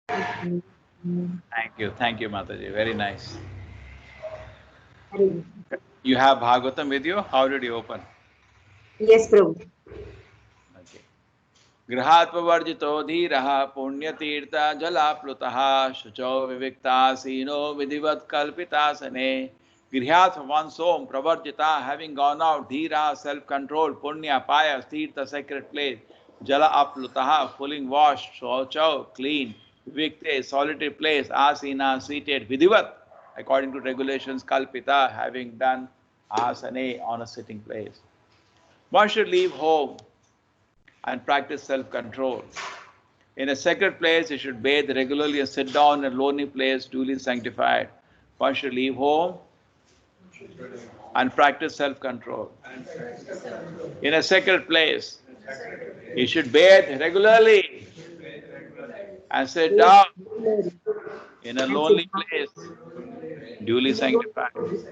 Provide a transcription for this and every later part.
Okay. Thank you, Mataji. Very nice. Hare You have Bhagavatam with you? How did you open? Yes, Prabhu. Okay. गृहात्मवर्जितो धीरः पुण्यतीर्थ जलाप्लुतः शुचौ विविक्तासीनो विधिवत् कल्पितासने गृहात् from one's home pravarjita having gone out dhira self-control punya paya tirtha sacred place jala aplutah fully washed shauchau clean vivikte solitary place asina seated vidhivat according to regulations kalpita having done asane on a sitting place. One should leave home and practice self-control. In a sacred place, you should bathe regularly and sit down in a lonely place, duly sanctified. One should leave home and practice self-control. In a sacred place, you should bathe regularly and sit Yes, down regularly. in a And sit lonely down place, duly in a lonely sanctified. place,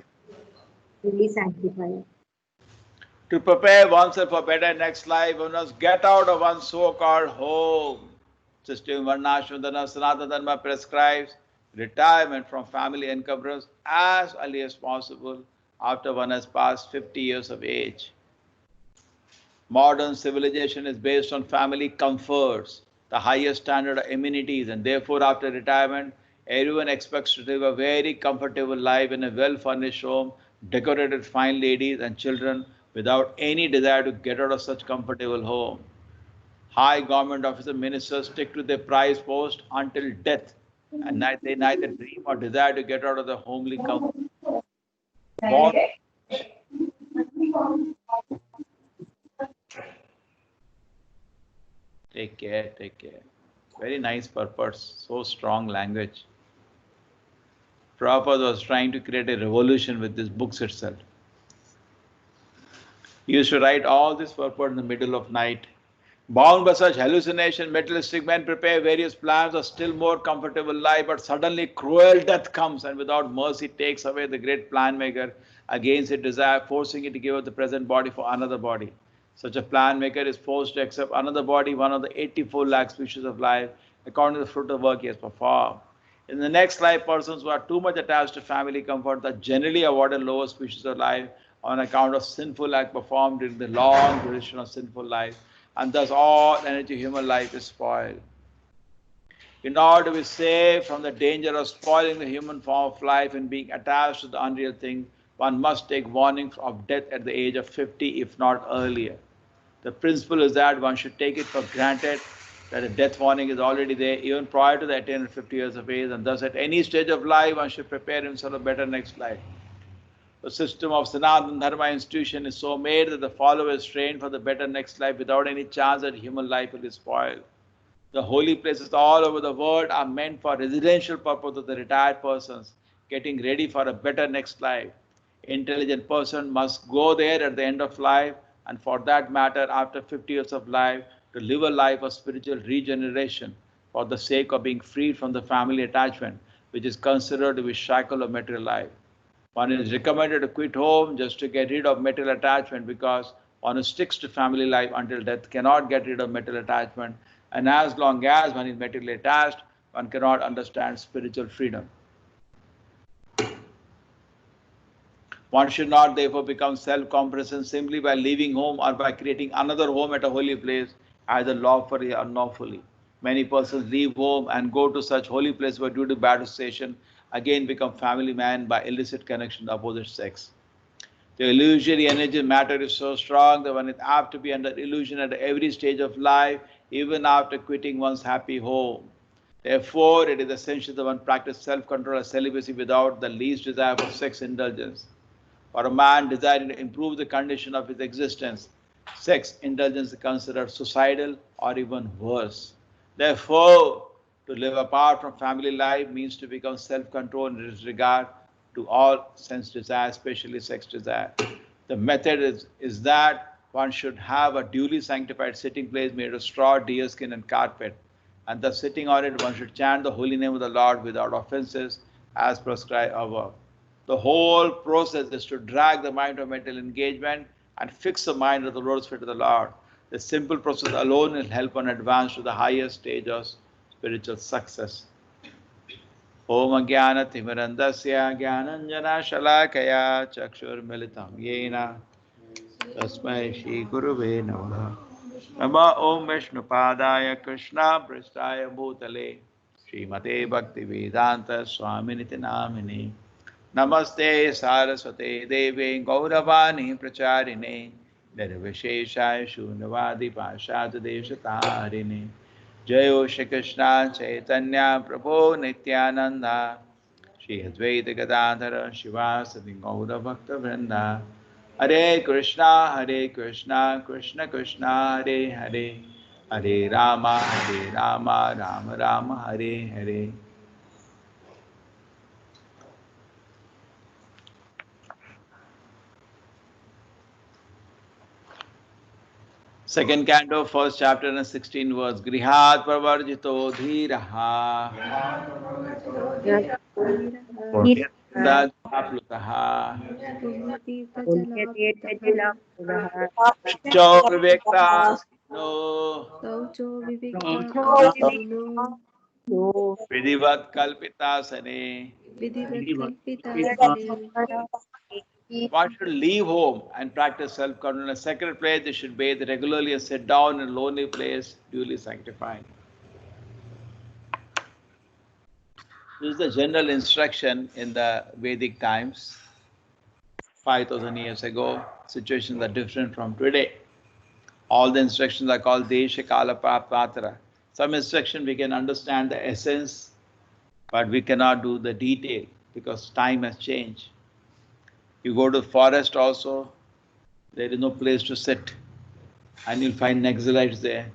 fully sanctified. To prepare oneself for better next life, one must get out of one's so-called home. System Varnashmadana Sanatana Dharma prescribes retirement from family encumbrance as early as possible after one has passed 50 years of age. Modern civilization is based on family comforts, the highest standard of amenities, and therefore, after retirement, everyone expects to live a very comfortable life in a well furnished home, decorated with fine ladies and children, without any desire to get out of such comfortable home. High government officers, ministers stick to their prize post until death, and they neither dream or desire to get out of the homely comfort. Born Take care, take care. Very nice purpose, so strong language. Prabhupada was trying to create a revolution with these books itself. He used to write all this purport in the middle of night. Bound by such hallucination, materialistic men prepare various plans of still more comfortable life, but suddenly cruel death comes and without mercy takes away the great plan maker against his desire, forcing it to give up the present body for another body. Such a plan maker is forced to accept another body, one of the 84 lakh species of life, according to the fruit of work he has performed. In the next life, persons who are too much attached to family comfort are generally awarded lower species of life on account of sinful act performed during the long duration of sinful life, and thus all energy of human life is spoiled. In order to be saved from the danger of spoiling the human form of life and being attached to the unreal thing, one must take warning of death at the age of 50, if not earlier. The principle is that one should take it for granted that a death warning is already there even prior to the attainment of 50 years of age, and thus at any stage of life one should prepare himself for a better next life. The system of Sanatana Dharma institution is so made that the follower is trained for the better next life without any chance that human life will be spoiled. The holy places all over the world are meant for residential purpose of the retired persons getting ready for a better next life. Intelligent person must go there at the end of life, and for that matter after 50 years of life, to live a life of spiritual regeneration for the sake of being freed from the family attachment which is considered to be shackle of material life. One is recommended to quit home just to get rid of material attachment, because one who sticks to family life until death cannot get rid of material attachment, and as long as one is materially attached, one cannot understand spiritual freedom. One should not therefore become self-complacent simply by leaving home or by creating another home at a holy place, either lawfully or unlawfully. Many persons leave home and go to such holy places, but due to bad association, again become family man by illicit connection to the opposite sex. The illusory energy of matter is so strong that one is apt to be under illusion at every stage of life, even after quitting one's happy home. Therefore, it is essential that one practice self-control and celibacy without the least desire for sex indulgence. For a man desiring to improve the condition of his existence, sex indulgence is considered suicidal or even worse. Therefore, to live apart from family life means to become self-controlled in regard to all sense desire, especially sex desire. The method is that one should have a duly sanctified sitting place made of straw, deerskin, and carpet, and thus sitting on it one should chant the holy name of the Lord without offenses as prescribed above. The whole process is to drag the mind from mental engagement and fix the mind of the lotus feet of the Lord. The simple process alone will help one advance to the highest stage of spiritual success. Om Jnana Timirandasya Jnananjana Shalakaya Chakshurmilitam Yena Tasmai Shri Guruve Namaha. Nama Om Vishnupadaya Krishna Prasthaya Bhutale Srimate Bhakti Vedanta Swaminiti Namini Namaste Saraswate Devi Gauravani Pracharine Nirvisheshaya Shunavadi Pashad Deshatarine Jayo Shri Krishna Chaitanya Prabhu Nityananda Shri Advaita Gadadhara Shivasati Gaura Bhakta Vrinda Hare Krishna Krishna Krishna Hare Hare Hare Rama Rama Rama Hare Hare. Second canto, first chapter and 16 verse. Grihat pravarjito dhiraha punyatiraplutaha cho vivekta no vidivat kalpita sane. One should leave home and practice self-control. In a sacred place, they should bathe regularly and sit down in a lonely place, duly sanctified. This is the general instruction in the Vedic times. 5,000 years ago, situations are different from today. All the instructions are called Desha Kala Patra. Some instruction we can understand the essence, but we cannot do the detail because time has changed. You go to the forest also, there is no place to sit, and you'll find Naxalites there.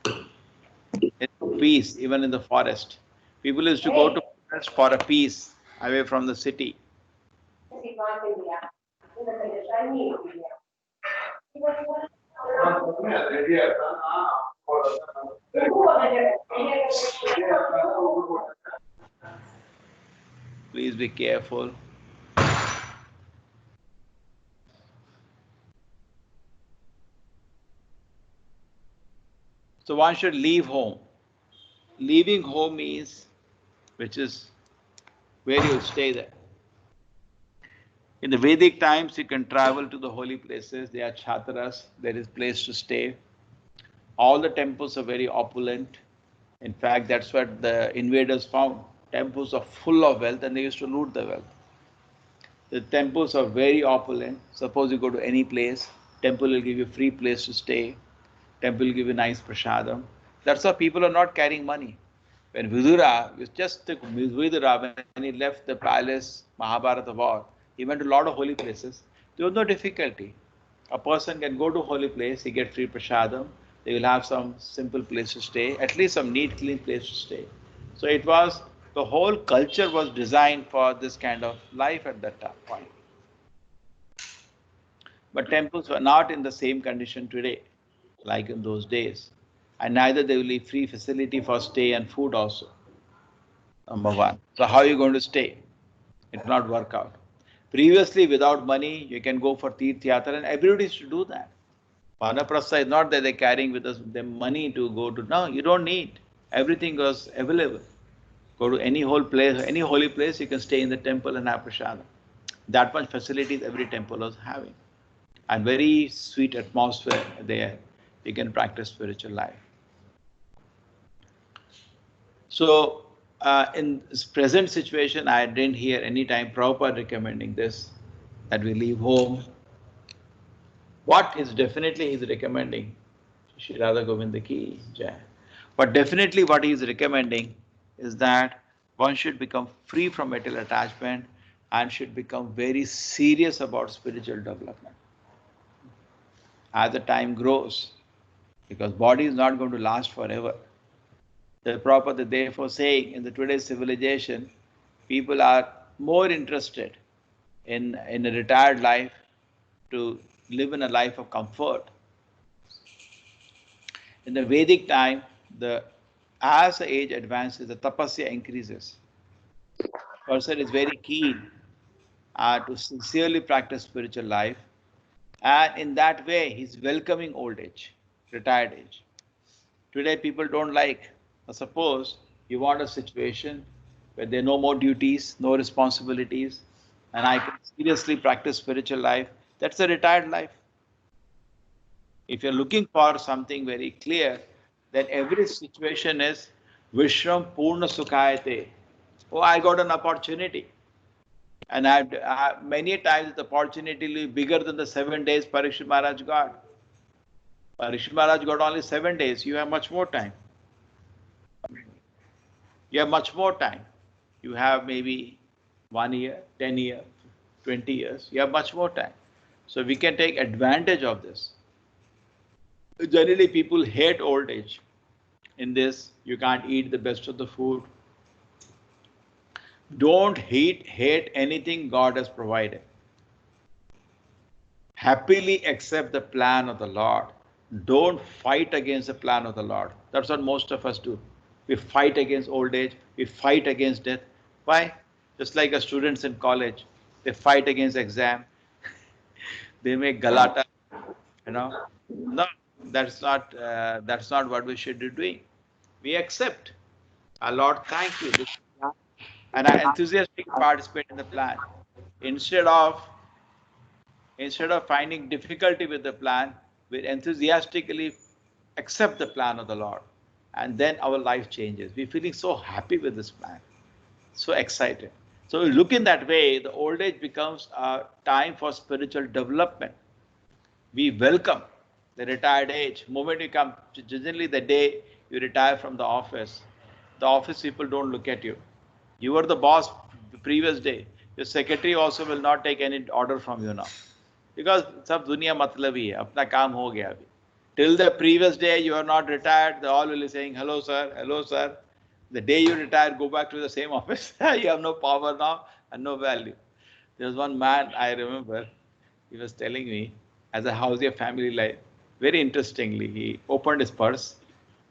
There's no peace even in the forest. People used to go to forest for a peace away from the city. Please be careful. So one should leave home. Leaving home means, which is where you'll stay there. In the Vedic times, you can travel to the holy places. There are chatras. There is place to stay. All the temples are very opulent. In fact, that's what the invaders found. Temples are full of wealth and they used to loot the wealth. The temples are very opulent. Suppose you go to any place, temple will give you free place to stay. Temple will give you nice prasadam. That's why people are not carrying money. When Vidura, just took Vidura, when he left the palace, Mahabharata war, he went to a lot of holy places. There was no difficulty. A person can go to a holy place, he get free prasadam, they will have some simple place to stay, at least some neat, clean place to stay. So it was, the whole culture was designed for this kind of life at that point. But temples were not in the same condition today, like in those days. And neither they will leave free facility for stay and food also. Number one. So how are you going to stay? It will not work out. Previously, without money, you can go for Tirth Yatra and everybody used to do that. Vanaprastha is not that they're carrying with us the money to go to. No, you don't need. Everything was available. Go to any whole place, any holy place, you can stay in the temple and have prasadam. That much facilities every temple was having. And very sweet atmosphere there. You can practice spiritual life. So, in this present situation, I didn't hear any time Prabhupada recommending this, that we leave home. What is definitely he's recommending, Shri Radha Govinda ki jai. But definitely what he is recommending is that one should become free from material attachment and should become very serious about spiritual development. As the time grows, because body is not going to last forever. The Prabhupada therefore saying in the today's civilization, people are more interested in a retired life to live in a life of comfort. In the Vedic time, as the age advances, the tapasya increases. Person is very keen to sincerely practice spiritual life, and in that way, he's welcoming old age, retired age. Today, people don't like Suppose you want a situation where there are no more duties, no responsibilities, and I can seriously practice spiritual life. That's a retired life. If you're looking for something very clear, then every situation is Vishram Purna Sukhayate. Oh, I got an opportunity. And many times the opportunity will be bigger than the 7 days Parikshit Maharaj got. Parikshit Maharaj got only 7 days. You have much more time. You have much more time. You have maybe 1 year, 10 years, 20 years. You have much more time. So we can take advantage of this. Generally, people hate old age. In this, you can't eat the best of the food. Don't hate anything God has provided. Happily accept the plan of the Lord. Don't fight against the plan of the Lord. That's what most of us do. We fight against old age. We fight against death. Why? Just like the students in college, they fight against exam. They make galata. You know, no, that's not what we should be doing. We accept. Our Lord, thank you. And I enthusiastically participate in the plan. Instead of finding difficulty with the plan, we enthusiastically accept the plan of the Lord. And then our life changes. We're feeling so happy with this plan, so excited. So we look in that way, the old age becomes a time for spiritual development. We welcome the retired age. Moment you come, generally the day you retire from the office people don't look at you. You were the boss the previous day. Your secretary also will not take any order from you now. Because सब दुनिया मतलबी है, अपना काम हो गया अभी. Till the previous day you are not retired, they all will be saying, hello sir, hello sir. The day you retire, go back to the same office. You have no power now and no value. There was one man I remember, he was telling me, as a how's your family life? Very interestingly, he opened his purse,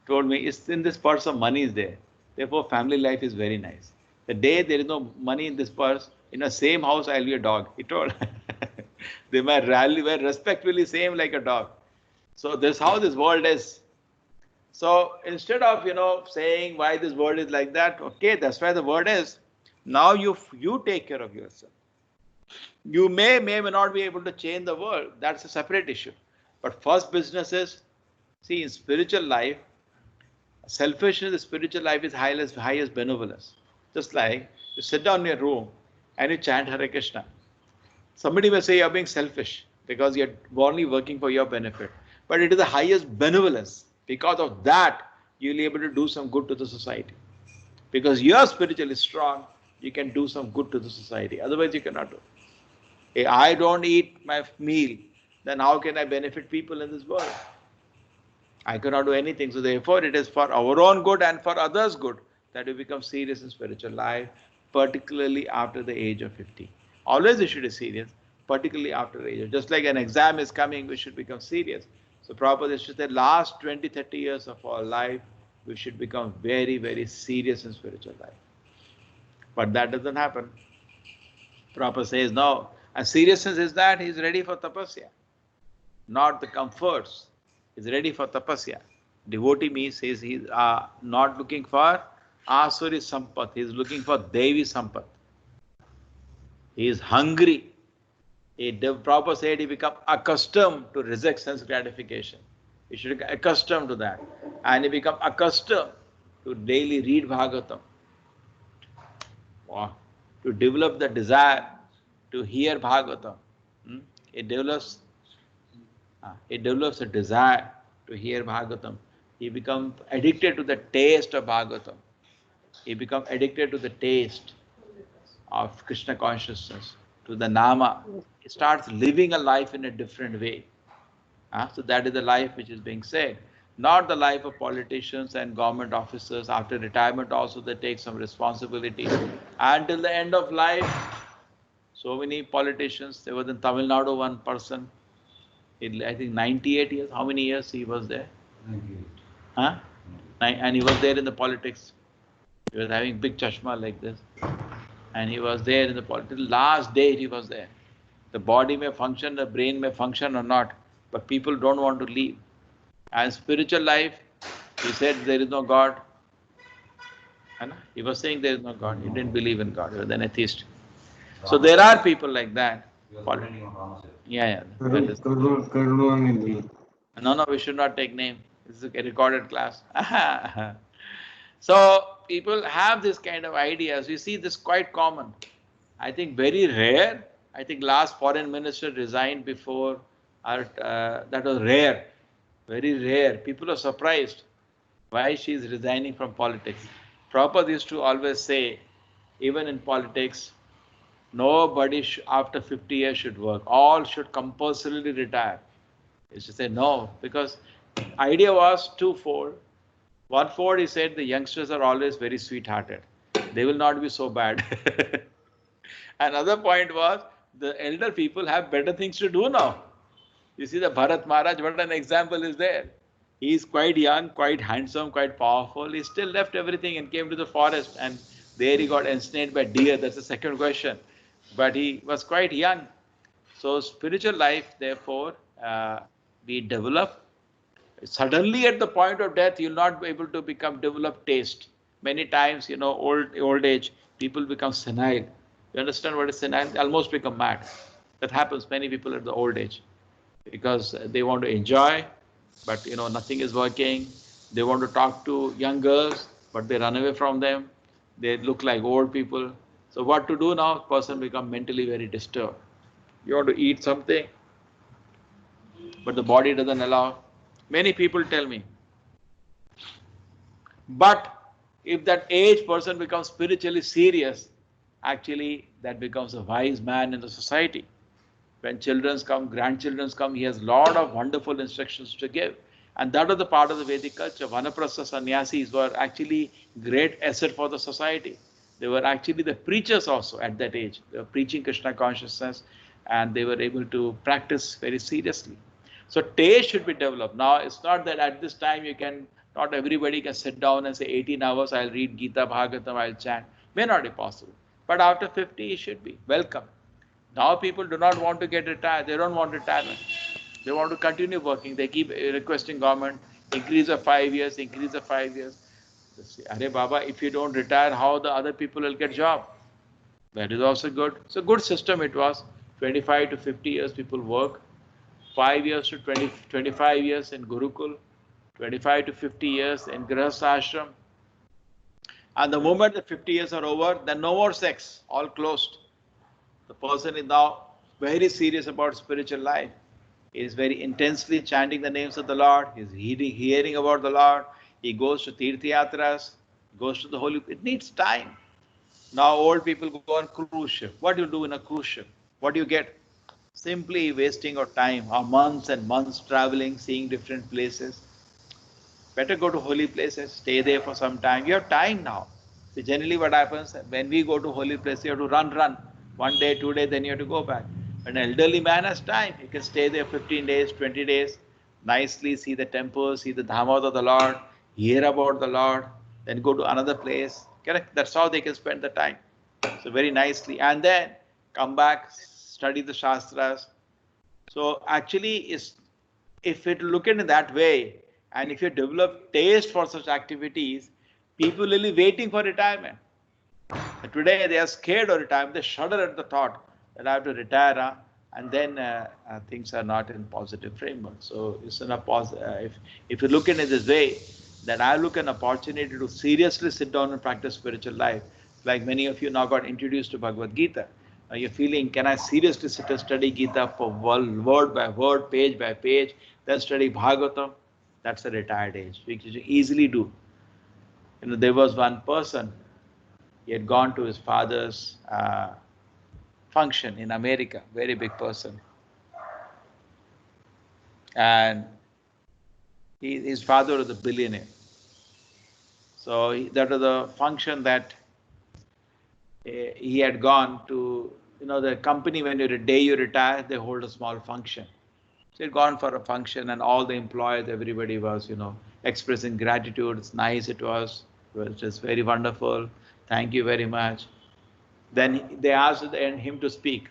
told me, it's in this purse of money is there. Therefore, family life is very nice. The day there is no money in this purse, in the same house, I'll be a dog. He told. They might rally, were respectfully same like a dog. So this is how this world is. So instead of saying why this world is like that, okay, that's why the world is. Now you take care of yourself. You may not be able to change the world. That's a separate issue. But first business is, see, in spiritual life, selfishness in spiritual life is highest benevolence. Just like you sit down in your room and you chant Hare Krishna. Somebody may say you're being selfish because you're only working for your benefit. But it is the highest benevolence. Because of that, you'll be able to do some good to the society. Because you are spiritually strong, you can do some good to the society. Otherwise, you cannot do. If I don't eat my meal, then how can I benefit people in this world? I cannot do anything. So therefore, it is for our own good and for others' good that we become serious in spiritual life, particularly after the age of 50. Always we should be serious, particularly after the age of, just like an exam is coming, we should become serious. So Prabhupada should say, last 20, 30 years of our life, we should become very, very serious in spiritual life. But that doesn't happen. Prabhupada says, no. And seriousness is that he is ready for tapasya, not the comforts. He is ready for tapasya. Devotee means he is not looking for asuri sampat. He is looking for devi sampat. He is hungry. Prabhupada said he become accustomed to reject sense gratification. He should get accustomed to that. And he become accustomed to daily read Bhagavatam. Wow. To develop the desire to hear Bhagavatam. It develops a desire to hear Bhagavatam. He becomes addicted to the taste of Bhagavatam. He becomes addicted to the taste of Krishna consciousness, to the Nama. He starts living a life in a different way. So that is the life which is being said. Not the life of politicians and government officers. After retirement also they take some responsibility. Until the end of life, so many politicians. There was in Tamil Nadu one person, I think 98 years. How many years he was there? 98. And he was there in the politics. He was having big chashma like this. And he was there in the politics. Last day he was there. The body may function, the brain may function or not, but people don't want to leave. And spiritual life, he said there is no God. He was saying there is no God. He didn't believe in God. He was an atheist. So there are people like that. Yeah. No, we should not take name. This is a recorded class. So people have this kind of ideas. You see this quite common. I think very rare. I think last foreign minister resigned before that was rare. Very rare. People are surprised why she is resigning from politics. Prabhupada used to always say, even in politics, nobody after 50 years should work. All should compulsorily retire. He used to say no, because idea was twofold. One fold, he said, the youngsters are always very sweet-hearted. They will not be so bad. Another point was, the elder people have better things to do now. You see the Bharat Maharaj, what an example is there. He is quite young, quite handsome, quite powerful. He still left everything and came to the forest, and there he got ensnared by deer. That's the second question. But he was quite young. So spiritual life, therefore, we develop. Suddenly at the point of death, you'll not be able to develop taste. Many times, old age, people become senile. You understand what is senile? They almost become mad. That happens many people at the old age, because they want to enjoy, but nothing is working. They want to talk to young girls, but they run away from them. They look like old people. So what to do now? Person become mentally very disturbed. You want to eat something, but the body doesn't allow. Many people tell me. But if that age person becomes spiritually serious, actually that becomes a wise man in the society. When children come, grandchildren come, he has a lot of wonderful instructions to give. And that was the part of the Vedic culture. Vanaprastha sannyasis were actually great asset for the society. They were actually the preachers also at that age. They were preaching Krishna consciousness, and they were able to practice very seriously. So taste should be developed. Now, it's not that at this time not everybody can sit down and say 18 hours, I'll read Gita, Bhagavatam, I'll chant. May not be possible. But after 50, it should be. Welcome. Now people do not want to get retired. They don't want retirement. They want to continue working. They keep requesting government, increase of 5 years, increase of 5 years. They say, Are Baba, if you don't retire, how the other people will get job? That is also good. It's a good system it was. 25 to 50 years people work. 5 years to 25 years in Gurukul. 25 to 50 years in Grihastha Ashram. And the moment the 50 years are over, then no more sex. All closed. The person is now very serious about spiritual life. He is very intensely chanting the names of the Lord. He is hearing about the Lord. He goes to Tirtha Yatras, goes to the holy. It needs time. Now old people go on cruise ship. What do you do in a cruise ship? What do you get? Simply wasting of time, or months and months traveling, seeing different places. Better go to holy places, stay there for some time. You have time now. See, generally what happens, when we go to holy places, you have to run. 1 day, 2 days, then you have to go back. An elderly man has time. He can stay there 15 days, 20 days, nicely see the temples, see the dhammas of the Lord, hear about the Lord, then go to another place. Correct? That's how they can spend the time. So very nicely. And then come back, study the Shastras. So actually, if it look at it that way, and if you develop taste for such activities, people will be waiting for retirement. Today they are scared of retirement. They shudder at the thought that I have to retire, and then things are not in positive framework. So it's if you look at it this way, that I look at an opportunity to seriously sit down and practice spiritual life. Like many of you now got introduced to Bhagavad Gita. Now you're feeling, can I seriously sit and study Gita for word by word, page by page, then study Bhagavatam? That's a retired age, which you easily do. There was one person, he had gone to his father's function in America, very big person. And his father was a billionaire. So that was a function that he had gone to, the company, when day you retire, they hold a small function. So he had gone for a function, and all the employees, everybody was, expressing gratitude. It's nice it was just very wonderful. Thank you very much. Then they asked him to speak.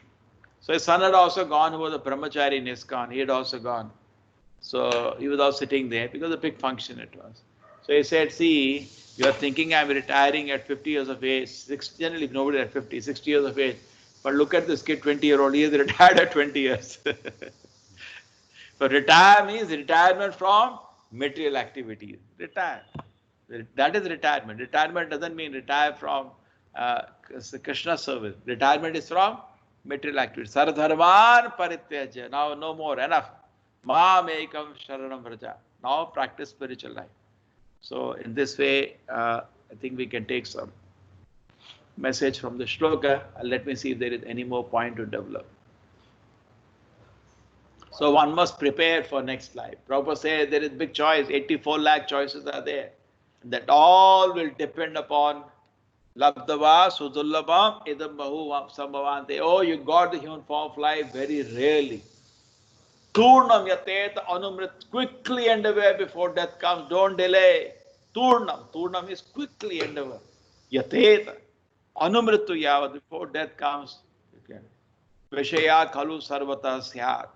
So his son had also gone, who was a brahmachari in ISKCON. He had also gone. So he was also sitting there because a big function it was. So So he said, see, you are thinking I'm retiring at 50 years of age. Generally, nobody at 50, 60 years of age. But look at this kid, 20-year-old. He is retired at 20 years. So retire means retirement from material activities. Retire. That is retirement. Retirement doesn't mean retire from Krishna service. Retirement is from material activities. Saradharman parityaja. Now no more. Enough. Maam ekam sharanam vraja. Now practice spiritual life. So in this way, I think we can take some message from the shloka. Let me see if there is any more point to develop. So one must prepare for next life. Prabhupada says there is big choice, 84 lakh choices are there. That all will depend upon Labdava, Sudullabham, Idam Bahu Sambhavante. Oh, you got the human form of life very rarely. Turnam Yateta Anumrit, quickly endeavor before death comes, don't delay. Turnam is quickly endeavor. Yateta Anumritu Yavad, before death comes, you can. Vishaya Khalu Sarvata Syat.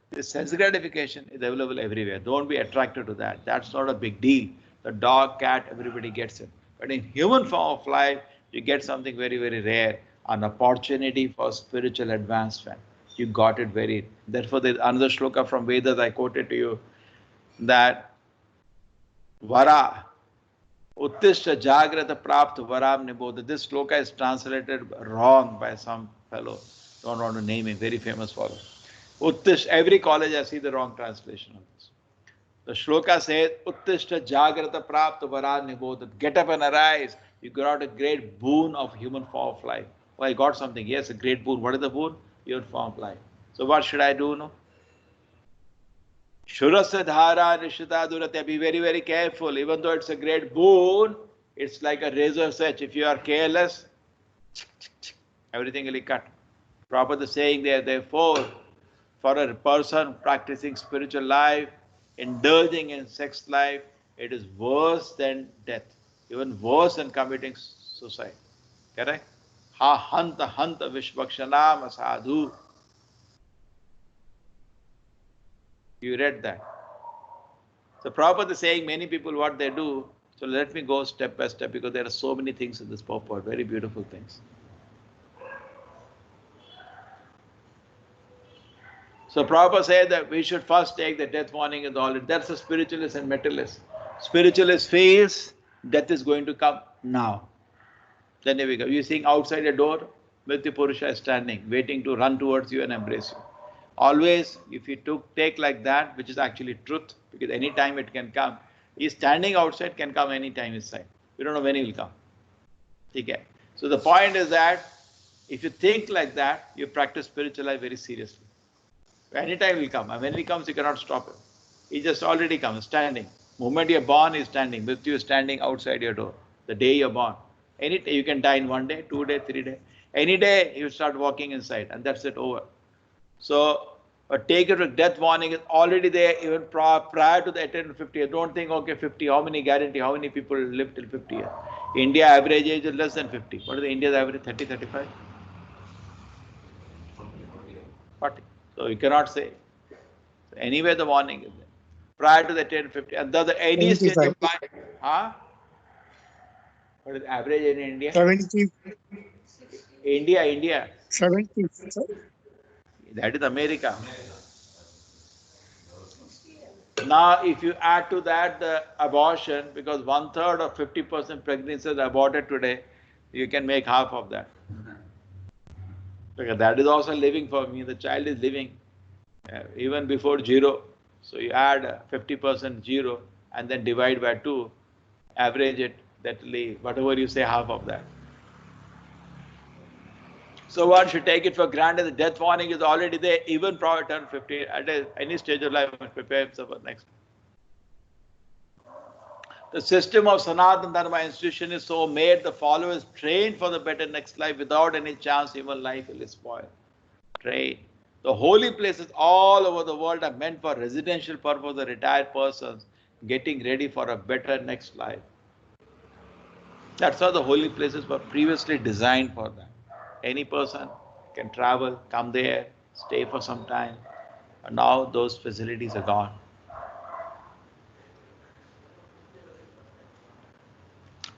This sense gratification is available everywhere. Don't be attracted to that. That's not a big deal. The dog, cat, everybody gets it. But in human form of life, you get something very, very rare, an opportunity for spiritual advancement. You got it very. Therefore, there's another shloka from Vedas I quoted to you that Vara, Uttishta Jagrata Prapt Varam Nibodha. This shloka is translated wrong by some fellow. Don't want to name him, very famous fellow. Uttish, every college I see the wrong translation of this. The shloka says, Uttishta Jagrata Prapta Vara Nibodhat. Get up and arise. You got a great boon of human form of life. Oh, I got something. Yes, a great boon. What is the boon? Human form of life. So what should I do? No? Shurasya Dhara Nishtha Durate. Be very, very careful. Even though it's a great boon, it's like a razor edge. If you are careless, everything will be cut. Prabhupada saying there, therefore, for a person practicing spiritual life, indulging in sex life, it is worse than death, even worse than committing suicide. Correct? Ha hanta hanta vishvakshanam sadhu. You read that. So Prabhupada is saying many people what they do. So let me go step by step because there are so many things in this purport, very beautiful things. So Prabhupada said that we should first take the death warning and all. That's the spiritualist and materialist. Spiritualist feels death is going to come now. Then here we go. You're seeing outside the door, Mrityu Purusha is standing, waiting to run towards you and embrace you. Always, if you take like that, which is actually truth, because any time it can come, he's standing outside, can come any time inside. We don't know when he will come. Okay. So the point is that if you think like that, you practice spiritual life very seriously. Anytime will come. And when he comes, you cannot stop him. He just already comes, standing. Moment you're born, he's standing. Mrityu is standing outside your door. The day you're born. Any day, you can die in 1 day, 2 days, 3 days. Any day, you start walking inside, and that's it, over. So, take it with death warning is already there even prior to the attendant 50 years. Don't think, okay, 50, how many guarantee, how many people live till 50 years? India average age is less than 50. What is the India's average? 30, 35? 40. So, you cannot say. So anyway, the warning is there. Prior to the 1050. And does any stage of life? Huh? What is average in India? 70. India. 70. That is America. Now, if you add to that the abortion, because 1/3 of 50% pregnancies are aborted today, you can make half of that. Because that is also living for me. The child is living even before 0. So you add 50% 0 and then divide by 2, average it, that will leave, whatever you say, half of that. So one should take it for granted the death warning is already there, even prior to turn 50, at any stage of life, prepare himself for next. The system of Sanatana Dharma institution is so made the followers trained for the better next life without any chance human life will spoil. Train. The holy places all over the world are meant for residential purpose of retired persons getting ready for a better next life. That's how the holy places were previously designed for that. Any person can travel, come there, stay for some time. And now those facilities are gone.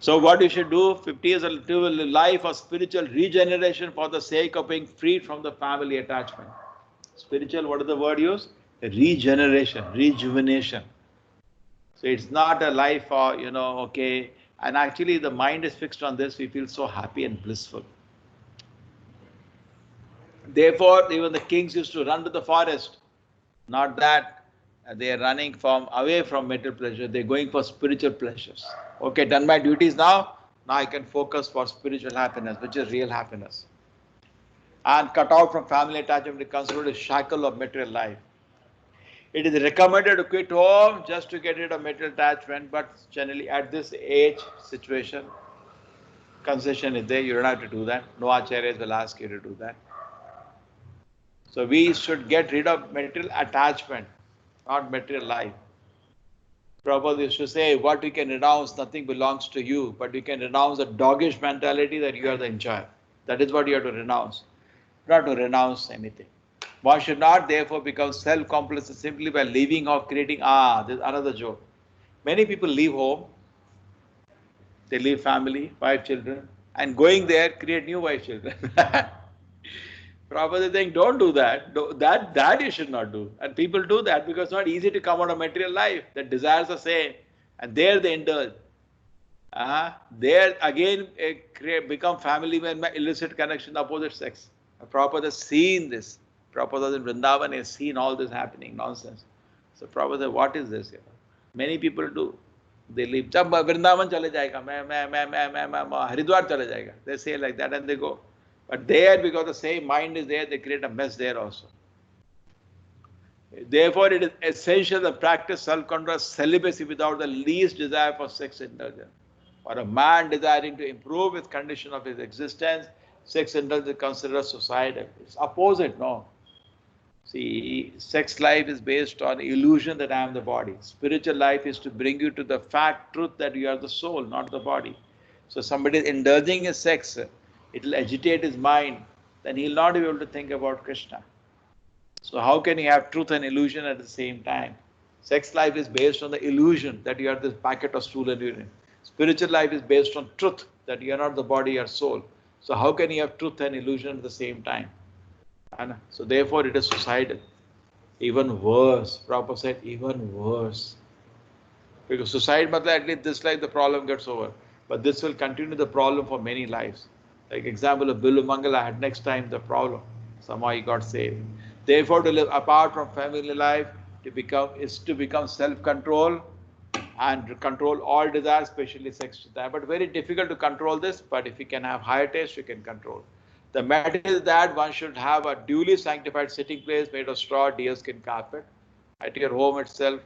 So what you should do, 50 years to a life of spiritual regeneration for the sake of being freed from the family attachment. Spiritual, what is the word used? Regeneration, rejuvenation. So it's not a life for, okay, and actually the mind is fixed on this, we feel so happy and blissful. Therefore, even the kings used to run to the forest. Not that they are running away from material pleasure, they're going for spiritual pleasures. Okay, done my duties now. Now I can focus for spiritual happiness, which is real happiness. And cut out from family attachment is considered a shackle of material life. It is recommended to quit home just to get rid of material attachment, but generally at this age situation, concession is there, you don't have to do that. No acharyas will ask you to do that. So we should get rid of material attachment, not material life. Prabhupada used to say, what you can renounce, nothing belongs to you, but you can renounce the doggish mentality that you are the enjoyer. That is what you have to renounce, not to renounce anything. One should not therefore become self-complacent simply by leaving or creating, there's another joke. Many people leave home, they leave family, wife, children, and going there, create new wife, children. Prabhupada is saying, don't do that. That you should not do. And people do that because it's not easy to come out of material life. The desires are same. And there they indulge. There again become family when illicit connection, opposite sex. Prabhupada has seen this. Prabhupada in Vrindavan has seen all this happening, nonsense. So Prabhupada said, what is this? Many people do. They leave. Chab Vrindavan chale jayega. मैं Haridwar chale jayega. They say like that and they go. But there, because the same mind is there, they create a mess there also. Therefore, it is essential to practice self-control, celibacy without the least desire for sex indulgence. For a man desiring to improve his condition of his existence, sex indulgence is considered suicidal. It's opposite, no. See, sex life is based on illusion that I am the body. Spiritual life is to bring you to the fact, truth that you are the soul, not the body. So somebody is indulging in sex, it will agitate his mind, then he will not be able to think about Krishna. So how can you have truth and illusion at the same time? Sex life is based on the illusion that you are this packet of stool and urine. Spiritual life is based on truth that you are not the body, you are soul. So how can you have truth and illusion at the same time? And so therefore it is suicidal. Even worse, Prabhupada said, even worse. Because suicide, at least this life the problem gets over. But this will continue the problem for many lives. Like example of Billu Mangala had next time the problem. Somehow he got saved. Therefore, to live apart from family life to become self-control and control all desires, especially sex desire. But very difficult to control this. But if you can have higher taste, you can control. The matter is that one should have a duly sanctified sitting place made of straw, deerskin carpet at your home itself.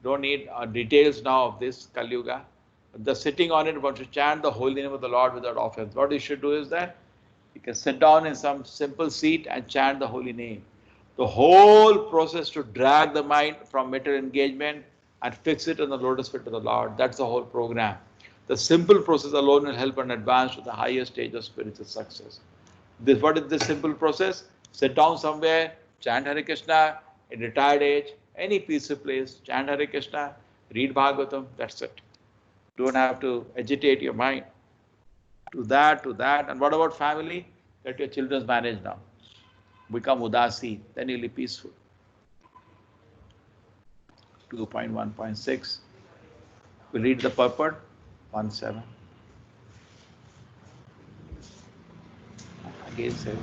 Don't need details now of this Kali Yuga. The sitting on it, one should chant the holy name of the Lord without offense. What you should do is that you can sit down in some simple seat and chant the holy name. The whole process to drag the mind from material engagement and fix it in the lotus feet of the Lord. That's the whole program. The simple process alone will help and advance to the highest stage of spiritual success. What is this simple process? Sit down somewhere, chant Hare Krishna, in retired age, any peaceful place, chant Hare Krishna, read Bhagavatam, that's it. Don't have to agitate your mind. To that. And what about family? Let your children manage now. Become udasi, then you'll be peaceful. 2.1.6. We read the purport. 1.7. Again 7.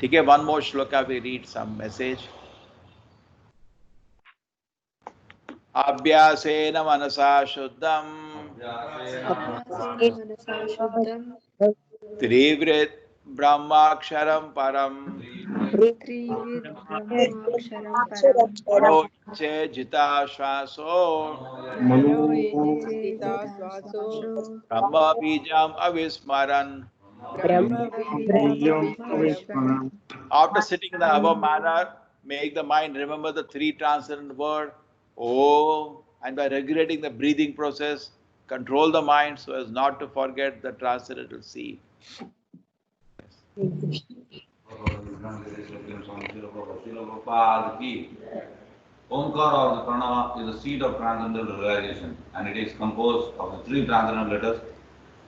Okay, one more shloka, we read some message. Abhyasena manasa shuddham Trivrit Brahmaksharam Param Manoche Jita Shvaso Brahma Bijam Avismaran. After sitting in the above manner, make the mind remember the three transcendent word Om, and by regulating the breathing process, control the mind so as not to forget the transcendental seed. Omkar or the Pranava is the seat of transcendental realization, and it is composed of the three transcendental letters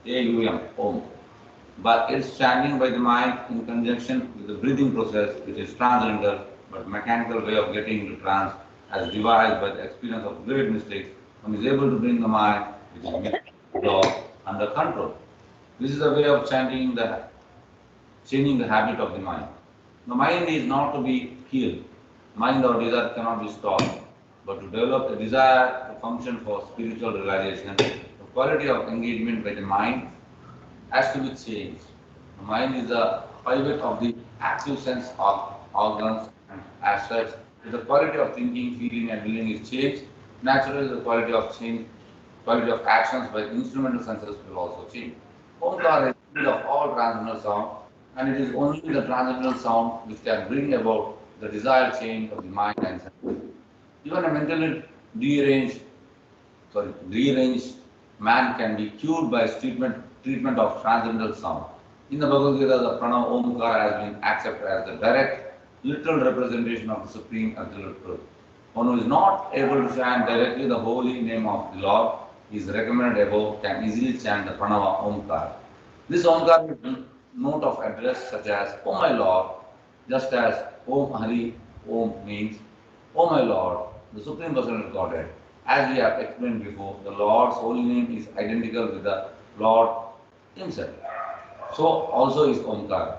A-U-M, Om. But its chanting by the mind in conjunction with the breathing process, which is transcendental but mechanical way of getting into trance, as devised by the experience of great mystics, one is able to bring the mind, which is blocked, under control. This is a way of changing the habit of the mind. The mind is not to be killed. Mind or desire cannot be stopped, but to develop a desire to function for spiritual realization, the quality of engagement by the mind has to be changed. The mind is the pivot of the active sense of organs, and as such, if the quality of thinking, feeling, and willing is changed, naturally the quality of actions by the instrumental senses will also change. Omkar is the field of all transcendental sound, and it is only the transcendental sound which can bring about the desired change of the mind and senses. Even a mentally deranged rearranged man can be cured by treatment of transcendental sound. In the Bhagavad Gita, the Pranav Omkara has been accepted as the direct, literal representation of the Supreme Absolute Truth. One who is not able to chant directly the holy name of the Lord is recommended above can easily chant the Pranava Omkara. This Omkara is note of address such as O my Lord, just as Om Hari Om means O my Lord, the Supreme Personality of Godhead. As we have explained before, the Lord's holy name is identical with the Lord Himself. So also is Omkar.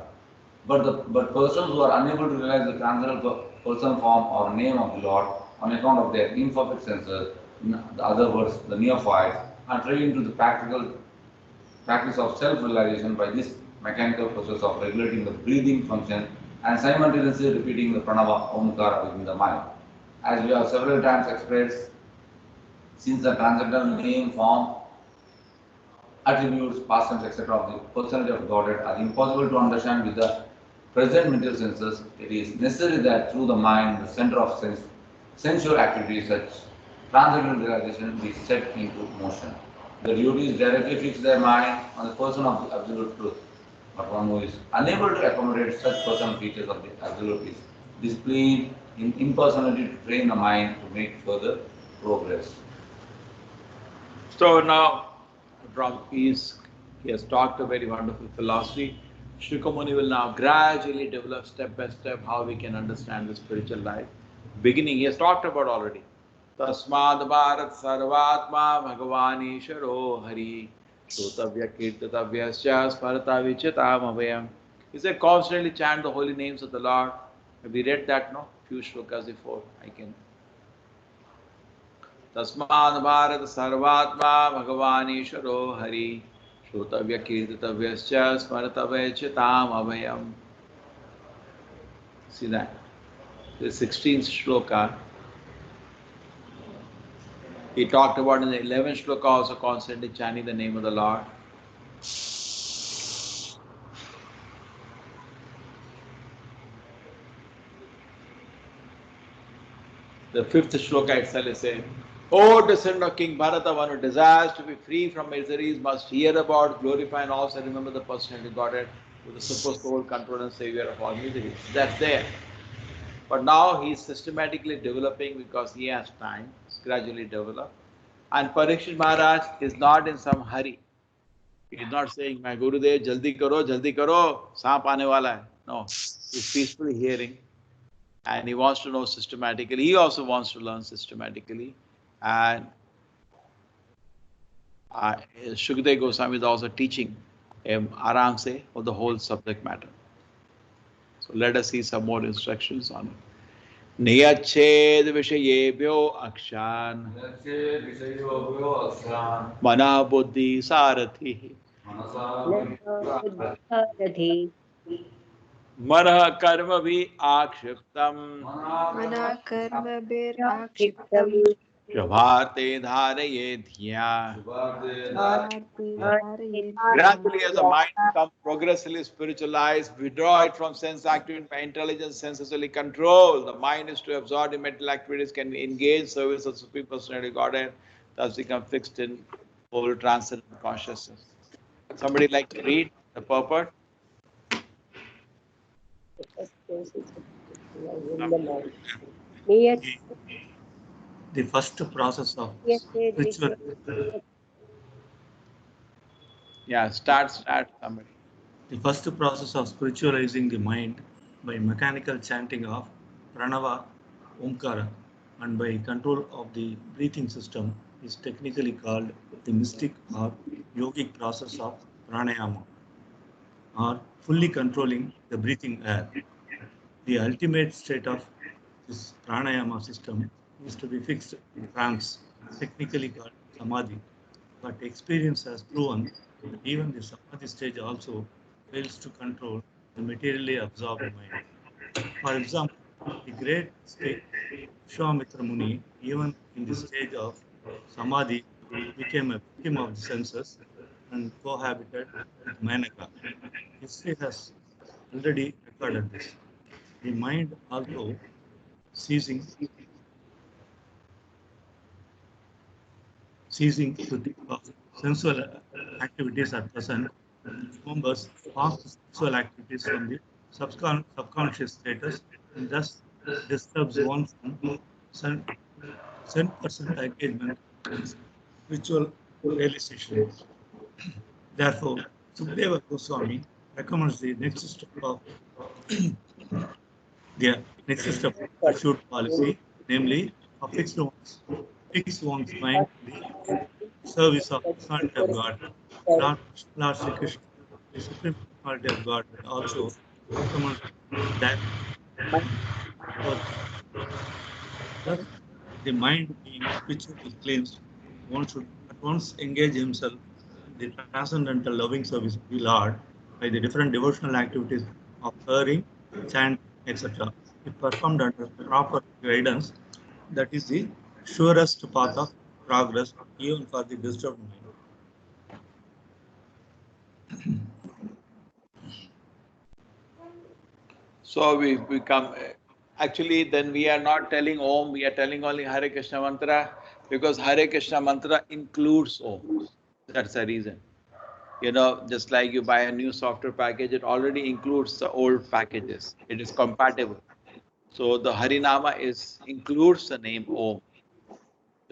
But persons who are unable to realize the transcendental person form or name of the Lord on account of their imperfect senses, in other words, the neophytes, are trained to the practice of self-realization by this mechanical process of regulating the breathing function and simultaneously repeating the pranava omkara within the mind. As we have several times expressed, since the transcendental name, form, attributes, pastimes, etc. of the personality of Godhead are impossible to understand with the present mental senses, it is necessary that through the mind, the center of sensual activities, such transcendental realization be set into motion. The devotees directly fix their mind on the person of the absolute truth, but one who is unable to accommodate such personal features of the absolute is displayed in impersonality to train the mind to make further progress. So now, from he has talked a very wonderful philosophy. Shukamuni will now gradually develop step by step how we can understand the spiritual life. Beginning, he has talked about already. Tasmad Bharat Sarvatma Bhagavan Isharo Hari Sotavya Kirtatavyasya Sparata Vichitam Avayam. He said constantly chant the holy names of the Lord. Have we read that, no? Few shlokas before. I can. Tasmad Bharat Sarvatma Bhagavan Isharo Hari Sotavya Kirtatavyasya Sparata Vichitam Avayam. See that? The 16th shloka. He talked about in the 11th shloka also constantly chanting the name of the Lord. The 5th shloka itself is saying, O descendant of King Bharata, one who desires to be free from miseries must hear about, glorify and also remember the personality of Godhead, who is the super soul, controller and savior of all miseries. That's there. But now he is systematically developing because he has time, it's gradually developed. And Parikshit Maharaj is not in some hurry. He is not saying, my Gurudev, jaldi karo, saap aane wala hai. No, he's peacefully hearing and he wants to know systematically. He also wants to learn systematically. And Shukdev Goswami is also teaching him aram se of the whole subject matter. So let us see some more instructions on it. Niyached vishayebhyo akshan mana buddhi sarathi Radhe. Manah karma bhi akshiptam Mana karma bir Chittam. akshiptam Prabharte dharaye dhya. bharte dharayedhya. Gradually, as the mind becomes progressively spiritualized, withdraw it from sense activity by intelligence, sensually control. The mind is to absorb in mental activities, can engage service of Supreme Personality Godhead, thus become fixed in whole transcendent consciousness. Somebody like to read the purport? The first verse is in the mind. Niyat The first process of Yes, yes, spiritual Start somebody. The first process of spiritualizing the mind by mechanical chanting of pranava, omkara, and by control of the breathing system is technically called the mystic or yogic process of pranayama, or fully controlling the breathing air. The ultimate state of this pranayama system is to be fixed in trance, technically called samadhi. But experience has proven that even the samadhi stage also fails to control the materially absorbed mind. For example, the great mystic Vishwamitra Muni, even in the stage of samadhi, became a victim of the senses and cohabited with Menaka. History has already recorded this. The mind, although ceasing to think of sensual activities at present, remembers past sexual activities from the subconscious status and thus disturbs one from 10% engagement in spiritual realization. Therefore, Sukadeva Goswami recommends the next step of pursuit policy, namely, fix one's mind in the service of personality of God. Lord Sri Krishna, the supreme personality of God, also recommends that for thus the mind being spiritually cleansed, one should at once engage himself in the transcendental loving service of the Lord by the different devotional activities of hearing, chanting, etc. If performed under proper guidance, that is the surest path of progress, even for the disturbed mind. So we come, actually then we are not telling Om, we are telling only Hare Krishna mantra, because Hare Krishna mantra includes Om. That's the reason. Just like you buy a new software package, it already includes the old packages. It is compatible. So the Harinama includes the name Om.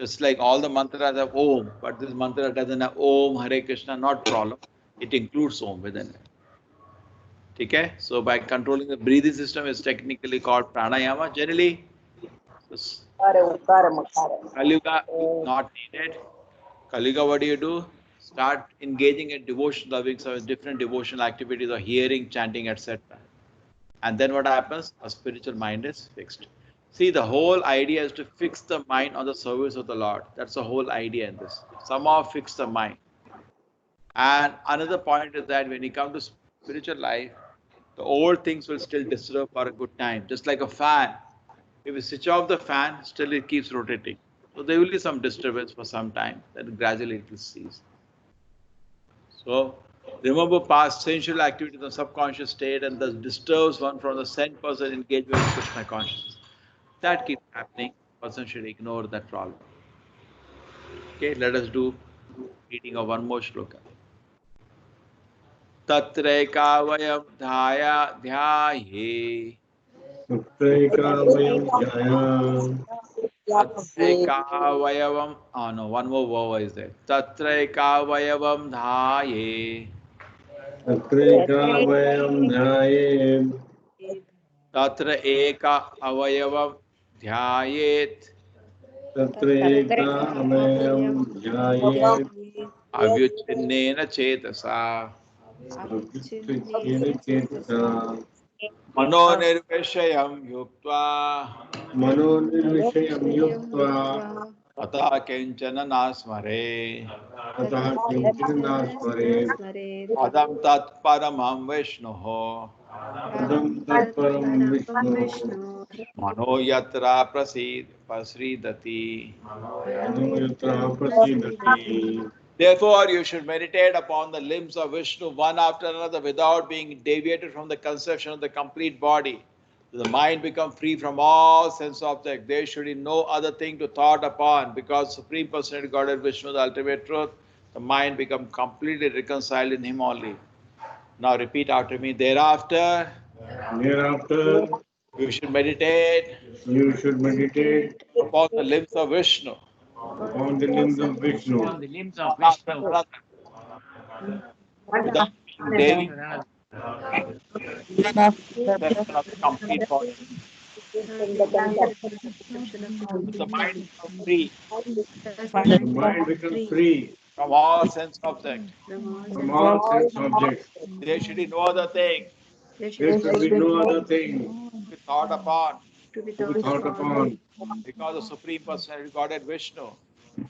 Just like all the mantras have Om, but this mantra doesn't have Om, Hare Krishna, not problem. It includes Om within it. Okay? So by controlling the breathing system is technically called pranayama. Generally, Kaliuga not needed. Kaliuga, what do? Start engaging in devotion, loving service, different devotional activities or hearing, chanting, etc. And then what happens? A spiritual mind is fixed. See, the whole idea is to fix the mind on the service of the Lord. That's the whole idea in this. Somehow fix the mind. And another point is that when you come to spiritual life, the old things will still disturb for a good time, just like a fan. If you switch off the fan, still it keeps rotating. So there will be some disturbance for some time, then gradually it will cease. So remember past sensual activities in subconscious state and thus disturbs one from the 10% engagement in Krishna consciousness. That keeps happening. Person should ignore that problem. Okay, let us do reading of one more shloka. Tatreka vayam dhyaye. Tatraikamyam jaya. Tatreka oh no, one more vava is there. Tatreka vayavam dhaye. Tatraikamyam jaya. Tatra eka avayavam dhyayet. Tatraikamyam jaya. Avyuchinnena chetasa. Abhyuchina chetasa. Mano nirvishayam yuktva. Mano nirvishayam yuktva. Tata kinchana nasmare. Tata kinchana smare. Padam tat paramam vishnuho. Padam tatparam Vishnu. Mano yatra pasridati. Mano yatra prasidati. Therefore, you should meditate upon the limbs of Vishnu one after another without being deviated from the conception of the complete body. The mind become free from all sense objects. There should be no other thing to thought upon because Supreme Personality Godhead Vishnu, the ultimate truth, the mind become completely reconciled in Him only. Now repeat after me. Thereafter, Thereafter, You should meditate You should meditate upon the limbs of Vishnu. upon the limbs of Vishnu. On the limbs of One after Vishnu. another, without being One daily, after another. perception of the complete body. Daily perception of the The complete mind body. becomes free As the The mind mind becomes becomes free free from all sense objects. from all from sense all objects, sense objects. There should be no other thing there should There be should be no other thing to be thought upon to be to be thought thought upon upon, because the Supreme Personality Godhead Vishnu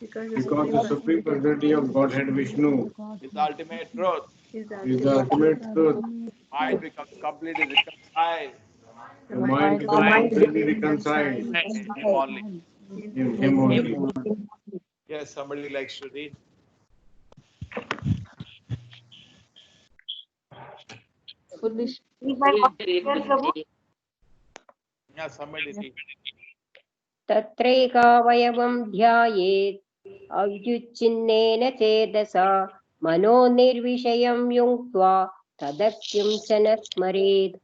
because the because Supreme the Supreme Personality of Personality of Godhead Vishnu is the ultimate truth. is the is the ultimate truth. ultimate truth. Mind becomes completely reconciled The The mind mind becomes becomes completely completely reconciled reconciled in Him only. in Him only. Yes, somebody likes to read. Foolish. Yeah, somebody read. तत्रैकावयवं ध्यायेत् अव्युच्छिन्नेन चेतसा मनो निर्विषयं युङ्क्त्वा तदख्यं च न स्मरेत्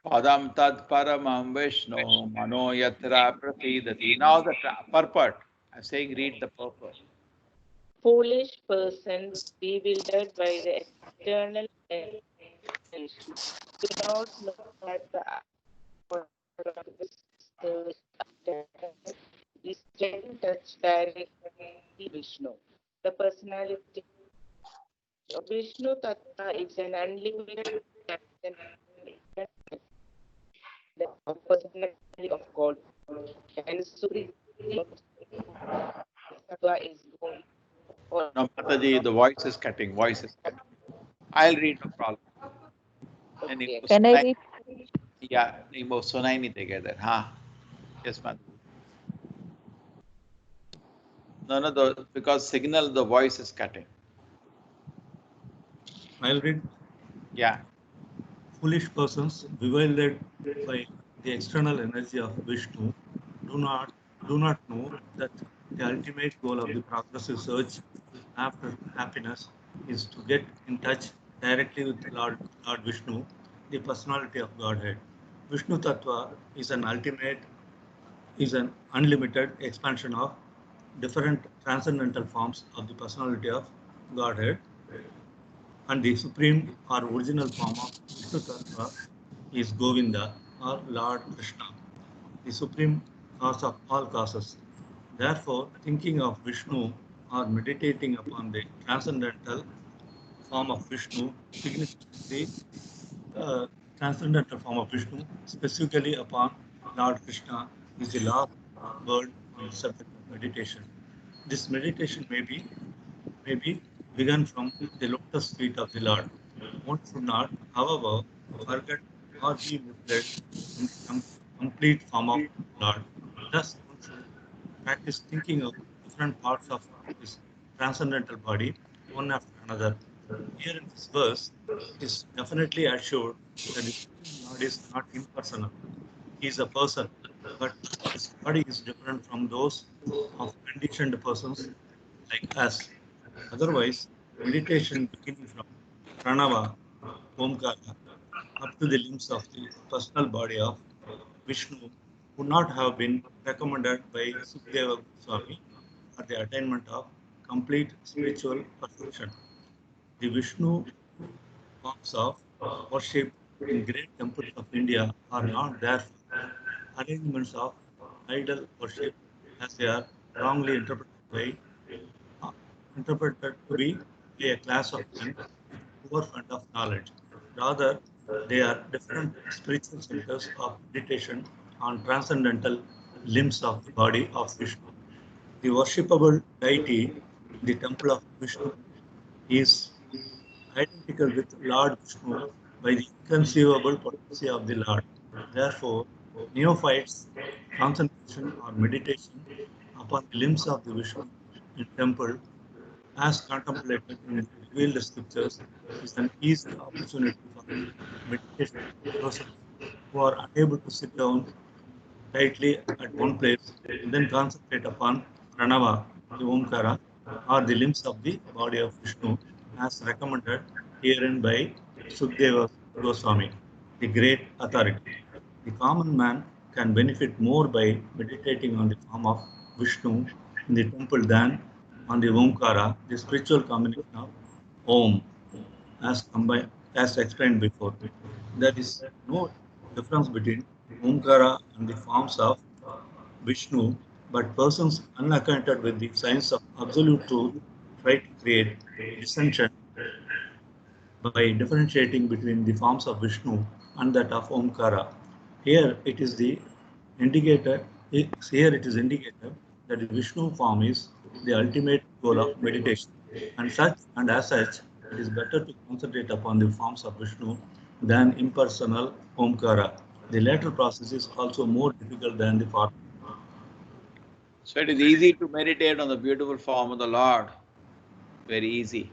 Padam tad paramam Vishnu mano yatra prasidati. Now the purport. I'm saying read the purport. Foolish person bewildered by the external sense do not know that the outward of this search after is getting touched directly Vishnu. The personality of Vishnu Tattva is an unlimited the personality of God and Supreme Tattva is God. Or Now, Mataji, the voice is cutting. Voice is cutting. I'll read, no problem. And okay. Can I read? Yeah, Nimo Sonai ni together. Huh? Yes, ma'am. No, because signal, the voice is cutting. I'll read. Yeah. Foolish persons bewildered by the external energy of Vishnu do not know that the ultimate goal of the progressive search after happiness is to get in touch directly with Lord Vishnu, the personality of Godhead. Vishnu Tattva is an unlimited expansion of different transcendental forms of the personality of Godhead, and the supreme or original form of Vishnu Tattva is Govinda or Lord Krishna, the supreme cause of all causes. Therefore, thinking of Vishnu or meditating upon the transcendental form of Vishnu, significantly transcendental form of Vishnu, specifically upon Lord Krishna, is the last word on the subject of meditation. This meditation may be begun from the lotus feet of the Lord. One should not, however, forget or be misled in the complete form of Lord. Thus, one should practice thinking of different parts of his transcendental body, one after another. Here in this verse, it is definitely assured that the Supreme Lord is not impersonal. He is a person, but his body is different from those of conditioned persons like us. Otherwise, meditation beginning from pranava, omkara, up to the limbs of the personal body of Vishnu would not have been recommended by Sukadeva Goswami for the attainment of complete spiritual perfection. The Vishnu forms of worship in great temples of India are not therefore arrangements of idol worship as they are wrongly uh, interpreted to be a class of men with poor fund of knowledge. Rather, they are different spiritual centers of meditation on transcendental limbs of the body of Vishnu. The worshipable deity, the temple of Vishnu, is identical with Lord Vishnu by the inconceivable potency of the Lord. Therefore, neophytes' concentration or meditation upon the limbs of the Vishnu in temple, as contemplated in the revealed scriptures, is an easy opportunity for meditation for persons who are unable to sit down tightly at one place and then concentrate upon pranava the Omkara, are the limbs of the body of Vishnu, as recommended herein by Sukdeva Goswami, the great authority. The common man can benefit more by meditating on the form of Vishnu in the temple than on the Omkara, the spiritual combination of Om, as explained before. There is no difference between Omkara and the forms of Vishnu, but persons unacquainted with the science of absolute truth try to create dissension by differentiating between the forms of Vishnu and that of Omkara. Here it is the indicator. Here it is indicated that the Vishnu form is the ultimate goal of meditation, and as such, it is better to concentrate upon the forms of Vishnu than impersonal Omkara. The latter process is also more difficult than the former. So it is easy to meditate on the beautiful form of the Lord. Very easy.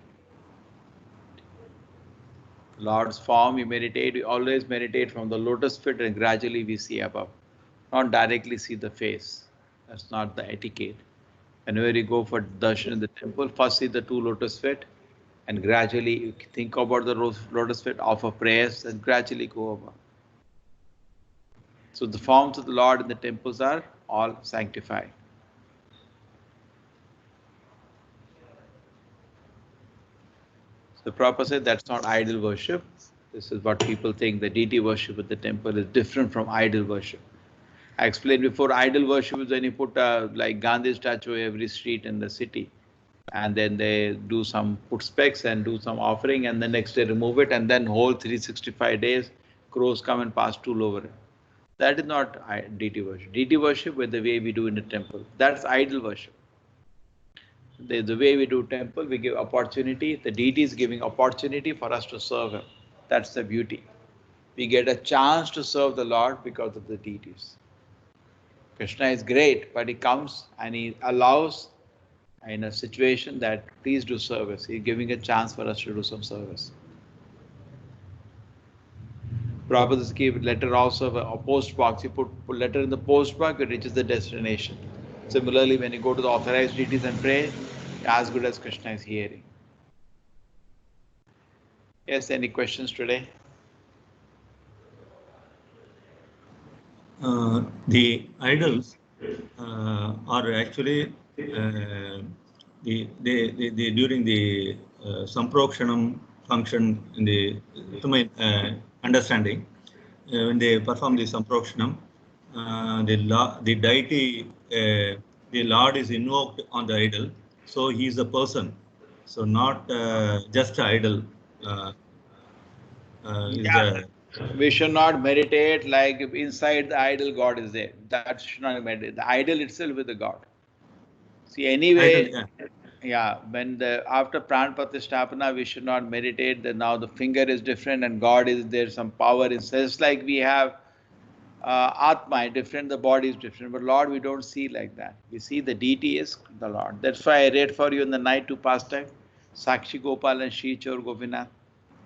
Lord's form, we always meditate from the lotus feet and gradually we see above. Not directly see the face. That's not the etiquette. Whenever you go for darshan in the temple, first see the two lotus feet and gradually you think about the lotus feet, offer prayers and gradually go over. So the forms of the Lord in the temples are all sanctified. The Prabhupada said that's not idol worship. This is what people think the deity worship at the temple is different from idol worship. I explained before, idol worship is when you put like Gandhi statue every street in the city, and then they put specs and do some offering, and the next day remove it, and then whole 365 days crows come and pass stool over it. That is not deity worship. Deity worship with the way we do in the temple. That's idol worship. The way we do temple, we give opportunity. The deity is giving opportunity for us to serve him. That's the beauty. We get a chance to serve the Lord because of the deities. Krishna is great, but he comes and he allows in a situation that please do service. He's giving a chance for us to do some service. Prabhupada's give letter also a post box. You put letter in the post box, it reaches the destination. Similarly, when you go to the authorized deities and pray, as good as Krishna is hearing. Yes, any questions today? The idols are actually during the Samprokshanam function in the to my understanding, when they perform the Samprokshanam, the deity, the Lord is invoked on the idol, so he is a person, so not just an idol. Is the We should not meditate like inside the idol God is there. That should not meditate. The idol itself is the God. See, anyway, idol, yeah, when after Pran Pratisthapana, we should not meditate that now the finger is different and God is there, some power is just like we have Atma different, the body is different. But Lord, we don't see like that. We see the deity is the Lord. That's why I read for you in the night to pastime, Sakshi Gopal and Shri Chor Govinda.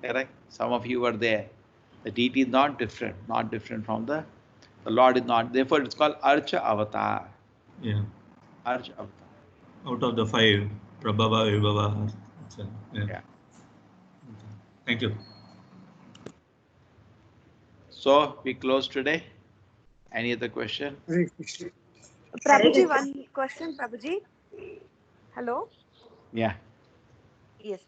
Correct? Some of you were there. The deity is not different from the Lord is not. Therefore, it's called Archa Avatar. Yeah. Archa Avatar. Out of the 5, Prabhava, Vibhava. Yeah. Thank you. So we close today. Any other question? Prabhuji, one question, Prabhuji. Hello? Yeah. Yes.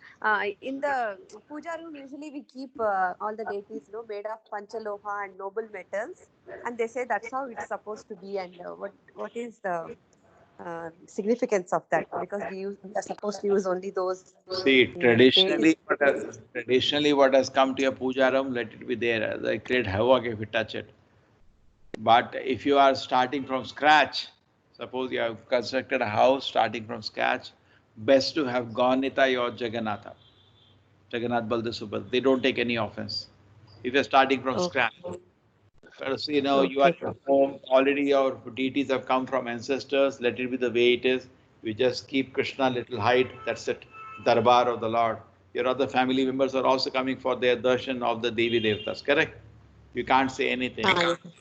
In the puja room, usually we keep all the deities, made of panchaloha and noble metals, and they say that's how it's supposed to be. And what is the significance of that? Because we are supposed to use only those. See, traditionally, what has come to your puja room, let it be there. They create havoc if you touch it. But if you are starting from scratch, suppose you have constructed a house starting from scratch, best to have Gaunita or Jagannatha. Jagannath Baldev Subhadra. They don't take any offense. If you're starting from scratch. But you know, you are at home, already your deities have come from ancestors, let it be the way it is. We just keep Krishna a little height, that's it. Darbar of the Lord. Your other family members are also coming for their darshan of the Devi Devtas, correct? You can't say anything.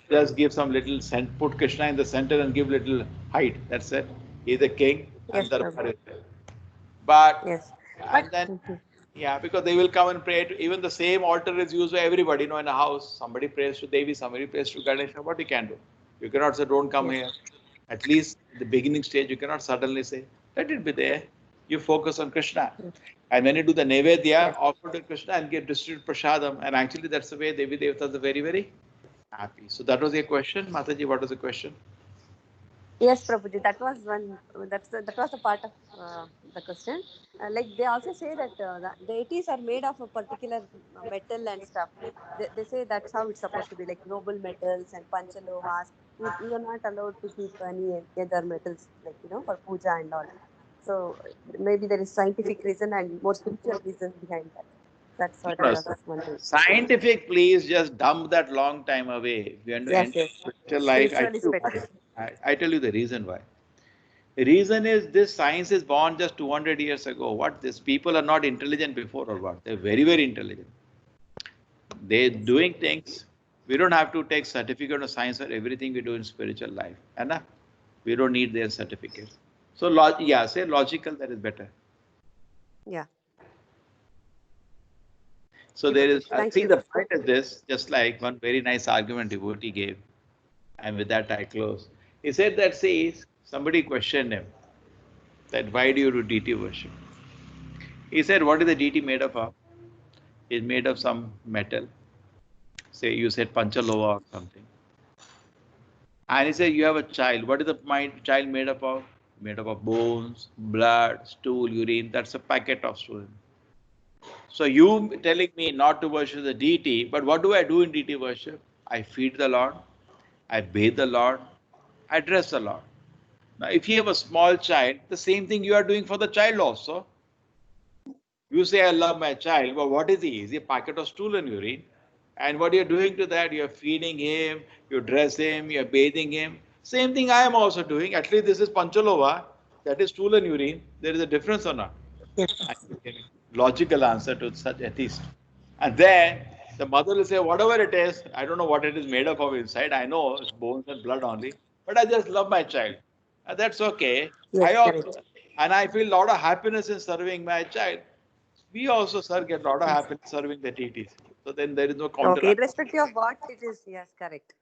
Just give some little, put Krishna in the center and give little height, that's it. He's the king. Yes, and darbar Prabhu. is there. But Yes. But and then yeah, because they will come and pray to even the same altar is used by everybody. In a house, somebody prays to Devi, somebody prays to Ganesha. What you can do? You cannot say, "Don't come yes. here." At least the beginning stage, you cannot suddenly say, "Let it be there." You focus on Krishna, and when you do the Nevedya, Yes. offer to Krishna and get distribute prasadam, and actually that's the way Devi Devatas are very very happy. So that was your question, Mataji. What was the question? Yes, Prabhuji, that was one. That was the part of the question. Like they also say that the deities are made of a particular metal and stuff. They say that's how it's supposed to be, like noble metals and panchalohas. You are not allowed to keep any other metals, like for puja and all. So maybe there is scientific reason and more spiritual reason behind that. That's what I No, was wondering. scientific, please just dump that long time away. If you want to Yes, enter yes. spiritual life, Spiritual is better. I tell you the reason why. The reason is this science is born just 200 years ago. What this people are not intelligent before or what? They're very, very intelligent. They're doing things. We don't have to take certificate of science for everything we do in spiritual life. And we don't need their certificates. So, yeah, say logical, that is better. Yeah. So there is, Thank see, you. the point is this, just like one very nice argument devotee gave, and with that I close. He said that, see, somebody questioned him that why do you do deity worship? He said, what is the deity made of? It's made of some metal. Say you said panchalova or something. And he said, you have a child. What is the child made up of? Made up of bones, blood, stool, urine. That's a packet of stool. So you telling me not to worship the deity, but what do I do in deity worship? I feed the Lord, I bathe the Lord, I dress the Lord. Now, if you have a small child, the same thing you are doing for the child also. You say, I love my child, but what is he? Is he a packet of stool and urine? And what you're doing to that, you're feeding him, you dress him, you're bathing him. Same thing I am also doing. At least this is Panchalova, that is stool and urine. There is a difference or not? Yes. I think a logical answer to such atheist. And then the mother will say, whatever it is, I don't know what it is made up of inside. I know it's bones and blood only, but I just love my child. And that's okay. Yes, I also, correct. and I feel a lot of happiness in serving my child. We also, sir, get a lot of Yes. happiness serving the deities. So then there is no counter. Okay, irrespective of what it is, yes, correct.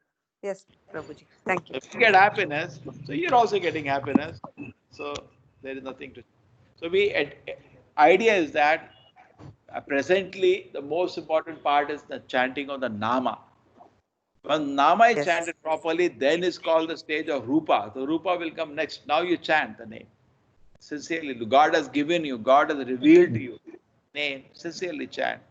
Yes, Prabhuji. Thank you. If you get happiness, so you're also getting happiness. So there is nothing to. So idea is that presently the most important part is the chanting of the nama. When nama is Yes. chanted properly, then is called the stage of rupa. The rupa will come next. Now you chant the name. Sincerely, God has given you, God has revealed to you name. Sincerely chant.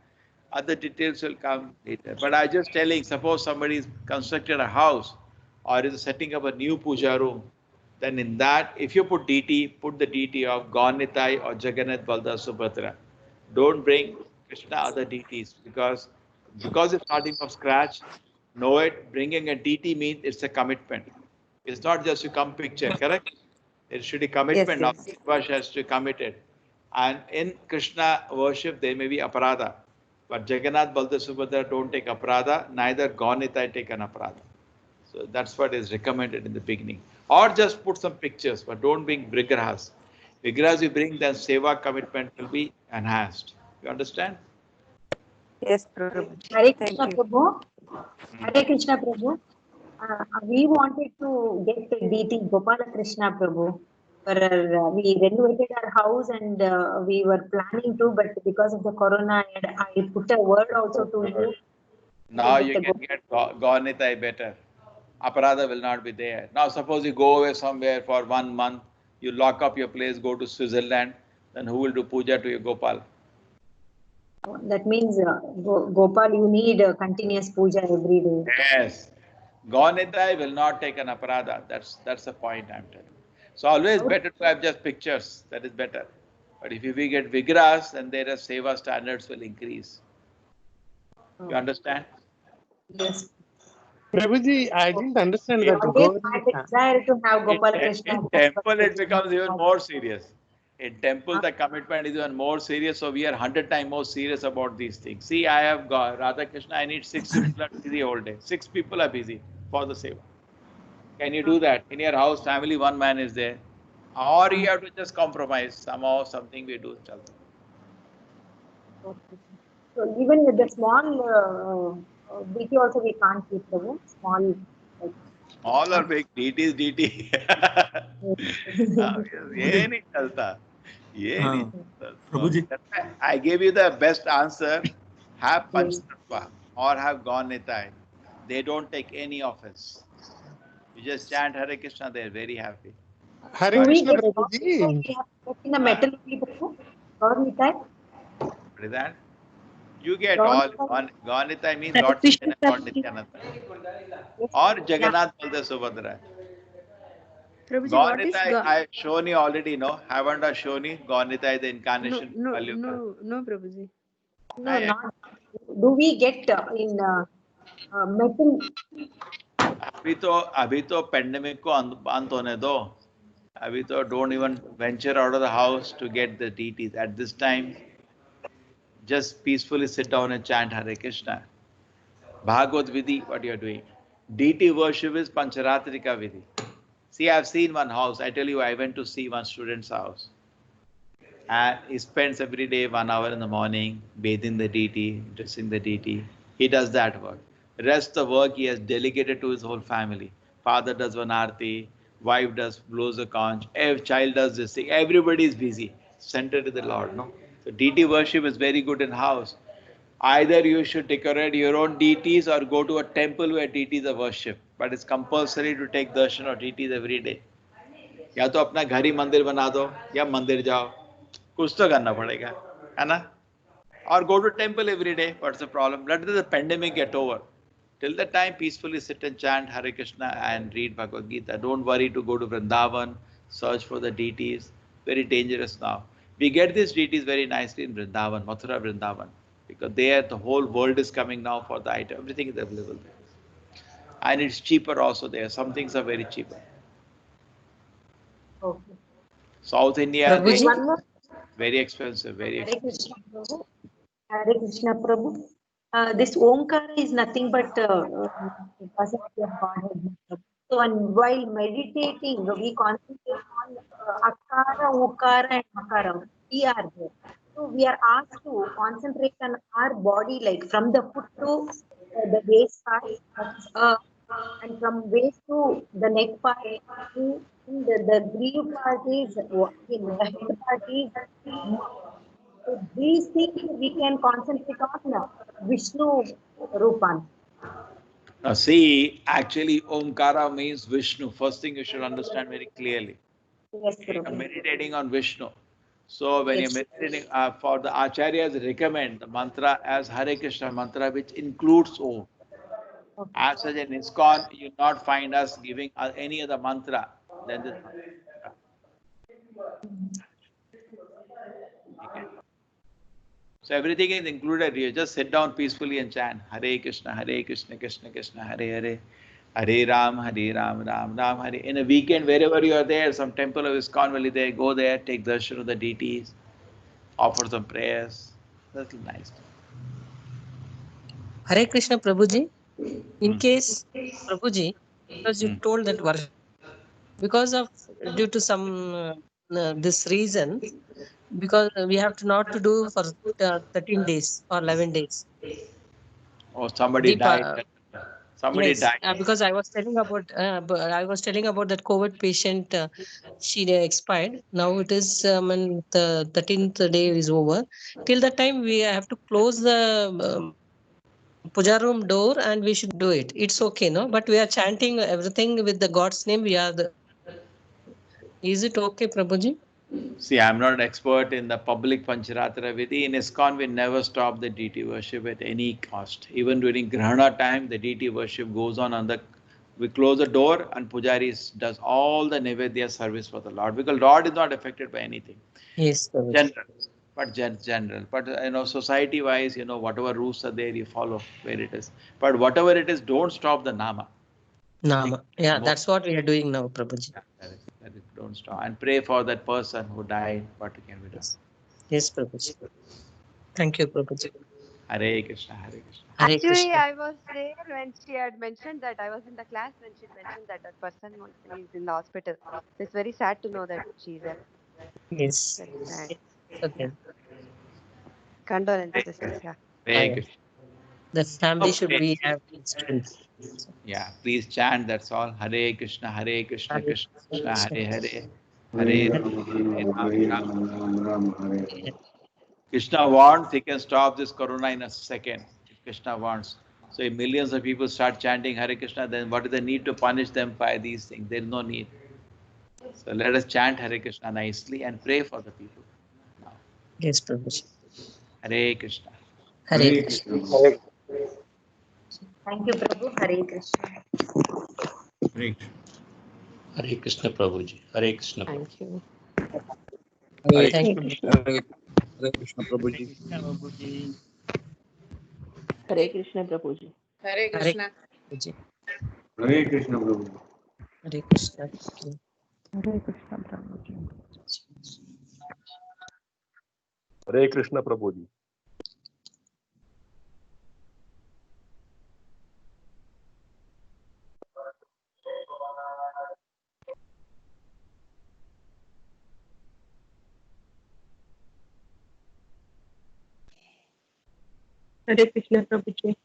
Other details will come later. But I just telling, suppose somebody is constructed a house or is setting up a new puja room, then in that, if you put DT, put the DT of Gaunitai or Jagannath Balda Subhadra. Don't bring Krishna other deities because it's starting from scratch. Know it. Bringing a DT means it's a commitment. It's not just you come picture, correct? There should be Yes, commitment. Now, yes. Vash has to commit it. And in Krishna worship, there may be aparadha. But Jagannath, Balda, Subhadra don't take aparadha, neither Gaunitai take an aparadha. So that's what is recommended in the beginning. Or just put some pictures, but don't bring vigrahas. Vigrahas you bring, then seva commitment will be enhanced. You understand? Yes, Prabhuji. Hare Thank Krishna you. Prabhu. Hare Krishna Prabhu. We wanted to get the DT Gopala Krishna Prabhu. We renovated our house and we were planning to, but because of the corona, I put a word also to you. Now you can get Gaunitai better. Aparadha will not be there. Now suppose you go away somewhere for 1 month, you lock up your place, go to Switzerland, then who will do puja to your Gopal? That means Gopal, you need continuous puja every day. Yes. Gaunitai will not take an aparadha. That's the point I'm telling. So always better to have just pictures. That is better. But if we get vigras, then their seva standards will increase. You understand? Yes. Prabhuji, I didn't understand that Always Gauri. had the desire to have Gopala Krishna. In temple, it becomes even more serious. In temple, the commitment is even more serious. So we are 100 times more serious about these things. See, I have got Radha Krishna. I need 6 people are busy all day. 6 people are busy for the seva. Can you do that? In your house, family, one man is there. Or you have to just compromise. Somehow, something we do. Chalta. Okay. So even with the small DT also we can't keep the small. Like, Small or big, DT is DT. Yeni chalta. Yeni chalta. Prabhuji, I gave you the best answer. Have yes. Panchatattva or have Gaunitai. They don't take any offense. You just chant Hare Krishna, they're very happy. Hare Do we Krishna get Prabhuji. we have to put in the metal people? Or with that? What is that? You get all. Gaunitai means Lord Krishna Chaitanya, Lord Nityananda. Or Jagannath Baldev Subhadra. Prabhuji, what is Gaunitai, I shown you already, no? Haven't I shown you? Gaunitai, the incarnation. no, Prabhuji. No, not. Do we get in metal? अभी तो pandemic को अंत होने दो. अभी तो don't even venture out of the house to get the deities. At this time, just peacefully sit down and chant Hare Krishna. Bhagavad Vidhi, what you are doing. Deity worship is Pancharatrika Vidhi. See, I've seen one house. I tell you, I went to see one student's house. And he spends every day 1 hour in the morning bathing the deity, dressing the deity. He does that work. Rest of the work he has delegated to his whole family. Father does one arti, wife does blows the conch, every child does this thing. Everybody is busy, centered in the Lord. No, so deity worship is very good in house. Either you should decorate your own deities or go to a temple where deities are worshipped. But it's compulsory to take darshan of deities every day. या तो अपना घर ही मंदिर बना दो या मंदिर जाओ कुछ तो करना पड़ेगा है ना or go to temple every day. What's the problem? Let the pandemic get over. Till the time, peacefully sit and chant Hare Krishna and read Bhagavad Gita. Don't worry to go to Vrindavan, search for the deities. Very dangerous now. We get these deities very nicely in Vrindavan, Mathura Vrindavan, because there the whole world is coming now for the item. Everything is available there. And it's cheaper also there. Some things are very cheaper. Okay. South India, Prabhuji, very expensive, very Hare expensive. Krishna Prabhu. Hare Krishna Prabhu. This Omkara is nothing but personality of Godhead. So, and while meditating, we concentrate on Akara, Okara, and Makara. We are there. So, we are asked to concentrate on our body, like from the foot to the waist part, and from waist to the neck part. The grieve part is, again, the head part is. So these things we can concentrate on Vishnu Rupan. See, actually, Omkara means Vishnu. First thing you should understand very clearly. Yes, You're Prabhu. meditating on Vishnu. So when Yes. you're meditating, for the acharyas recommend the mantra as Hare Krishna mantra, which includes Om. Okay. As such in ISKCON, you not find us giving any other mantra than this mantra. Okay. So everything is included here. Just sit down peacefully and chant Hare Krishna, Krishna Krishna, Hare Hare. Hare Ram, Ram Ram, Hare. In a weekend, wherever you are there, some temple of ISKCON will be there, go there, take darshan of the deities, offer some prayers. That's nice. Hare Krishna Prabhuji. In case Prabhuji, because you told that because of due to some this reason, because we have to not to do for 13 days or 11 days. Oh, somebody died. Somebody Yes, died. because I was telling about that COVID patient. She expired. Now it is and the 13th day is over. Till that time we have to close the puja room door and we should do it. It's okay, no? But we are chanting everything with the God's name. Is it okay, Prabhuji? See, I'm not an expert in the public Pancharatra Vidhi. In ISKCON, we never stop the deity worship at any cost. Even during Grahana time, the deity worship goes on the. We close the door and Pujari does all the Nevedya service for the Lord, because Lord is not affected by anything. Yes, Prabhuji. General, but general. But society-wise, whatever rules are there, you follow where it is. But whatever it is, don't stop the Nama. Nama. Yeah, that's what we are doing now, Prabhuji. That is, don't stop. And pray for that person who died, what can be done. Yes, Prabhuji. Thank you, Prabhuji. Hare Krishna, Hare Krishna. Hare Actually, Krishna. I was there when she had mentioned that. I was in the class when she mentioned that that person is in the hospital. So it's very sad to know that she's there. Yes. Very sad. Yes. Okay. Yeah. Condolences. Yeah. Hare Krishna. The family should Okay. be have strength. So, Yeah, please chant, that's all. Hare Krishna, Hare Krishna, Hare Krishna Krishna, Krishna, Krishna Hare Krishna. Hare, Hare Hare Rama, Hare Rama, Hare Ram. Rama, Rama Rama, Hare Hare. Krishna wants, he can stop this corona in a second, if Krishna wants. So if millions of people start chanting Hare Krishna, then what is the need to punish them by these things? There is no need. So let us chant Hare Krishna nicely and pray for the people. Now, Yes, Prabhuji. Hare Krishna. Hare Hare Krishna. Krishna, Prabhu. Thank you, Prabhu. Hare Krishna. Hare Krishna. Hare Krishna Prabhuji. Hare Krishna Prabhu. Thank you. Hare Thank Krishna. you. Hare Krishna Hare Prabhuji. Krishna, Prabhuji. Hare Krishna Prabhuji. Hare Hare Krishna. Krishna. Hare Krishna, Prabhu. Hare Krishna. Hare Krishna Prabhuji. Hare Krishna Prabhuji. Hare Krishna Prabhuji.